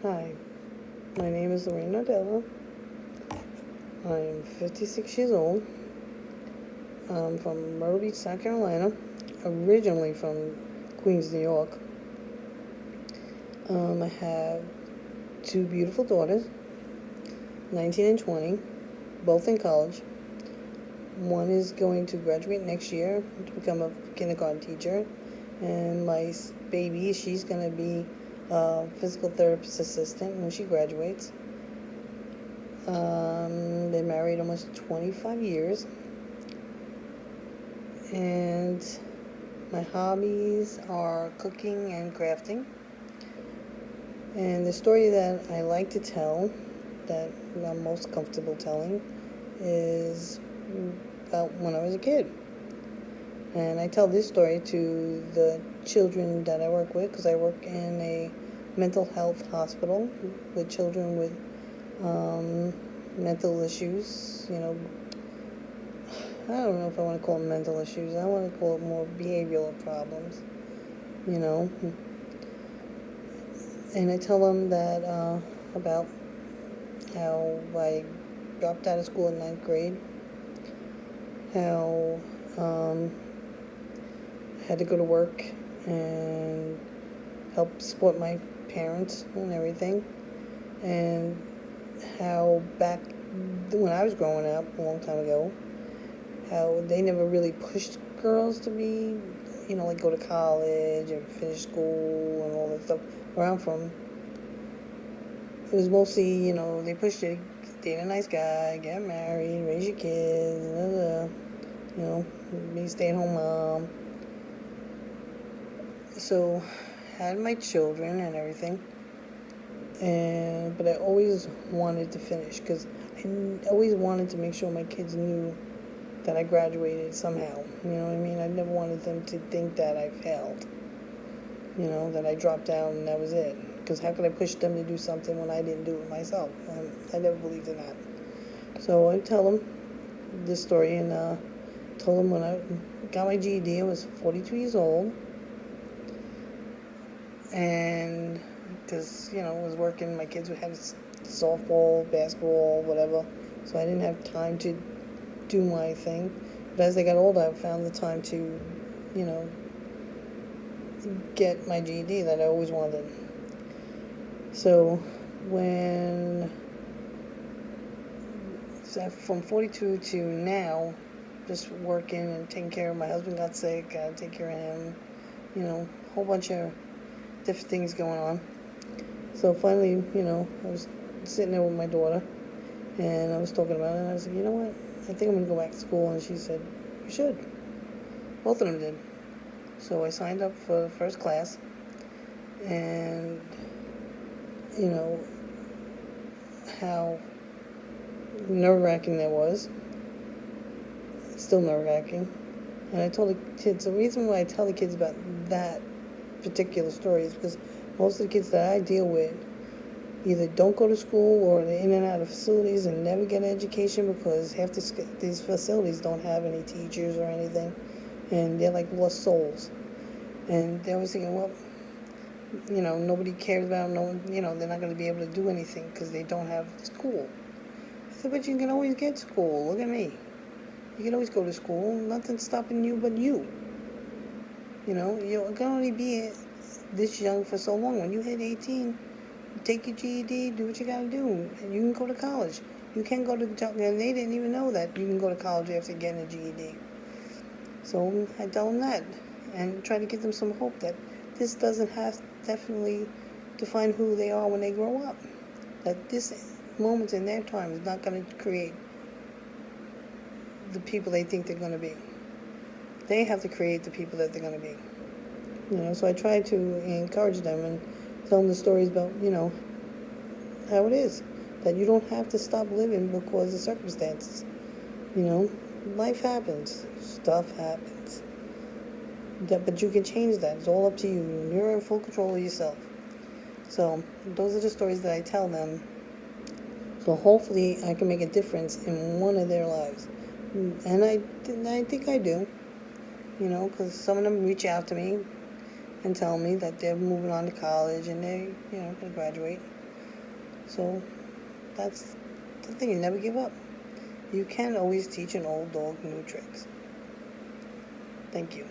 Hi, my name is Lorraine Nardella. I'm 56 years old. I'm from Myrtle Beach, South Carolina, originally from Queens, New York. I have two beautiful daughters, 19 and 20, both in college. One is going to graduate next year to become a kindergarten teacher, and my baby, she's going to be a physical therapist assistant when she graduates. Been married almost 25 years, and my hobbies are cooking and crafting. And the story that I like to tell, that I'm most comfortable telling, is about when I was a kid. And I tell this story to the children that I work with, because I work in a mental health hospital with children with mental issues. I don't know if I want to call them mental issues. I want to call it more behavioral problems. You know, and I tell them that about how I dropped out of school in ninth grade, how I had to go to work and help support my parents and everything, and how back when I was growing up a long time ago, how they never really pushed girls to be, like go to college and finish school and all that stuff. Where I'm from, it was mostly, they pushed you to date a nice guy, get married, raise your kids, be a stay-at-home mom. So, had my children and everything, but I always wanted to finish because I always wanted to make sure my kids knew that I graduated somehow. You know what I mean? I never wanted them to think that I failed. That I dropped out and that was it. Because how could I push them to do something when I didn't do it myself? I never believed in that. So I tell them this story, and told them when I got my GED, I was 42 years old. And because, I was working, my kids had softball, basketball, whatever. So I didn't have time to do my thing. But as I got older, I found the time to, get my GED that I always wanted. So from 42 to now, just working and taking care of my husband got sick, I take care of him, a whole bunch of different things going on. So finally, I was sitting there with my daughter, and I was talking about it, and I was like, you know what, I think I'm going to go back to school. And she said, you should. Both of them did. So I signed up for the first class, and how nerve-wracking that was. It's still nerve-wracking. And I told the kids, the reason why I tell the kids about that particular story is because most of the kids that I deal with either don't go to school, or they're in and out of facilities and never get an education because half these facilities don't have any teachers or anything, and they're like lost souls. And they're always thinking, well, nobody cares about them. No one, they're not going to be able to do anything because they don't have school. I said, but you can always get school. Look at me. You can always go to school. Nothing's stopping you but you. You can only be this young for so long. When you hit 18, you take your GED, do what you got to do, and you can go to college. You can go to and they didn't even know that you can go to college after getting a GED. So I tell them that, and try to give them some hope that this doesn't have definitely define who they are when they grow up. That this moment in their time is not going to create the people they think they're going to be. They have to create the people that they're going to be. So I try to encourage them and tell them the stories about, how it is. That you don't have to stop living because of circumstances. Life happens. Stuff happens. But you can change that. It's all up to you. You're in full control of yourself. So those are the stories that I tell them. So hopefully I can make a difference in one of their lives. And I think I do. Because some of them reach out to me and tell me that they're moving on to college and they, going to graduate. So that's the thing, you never give up. You can always teach an old dog new tricks. Thank you.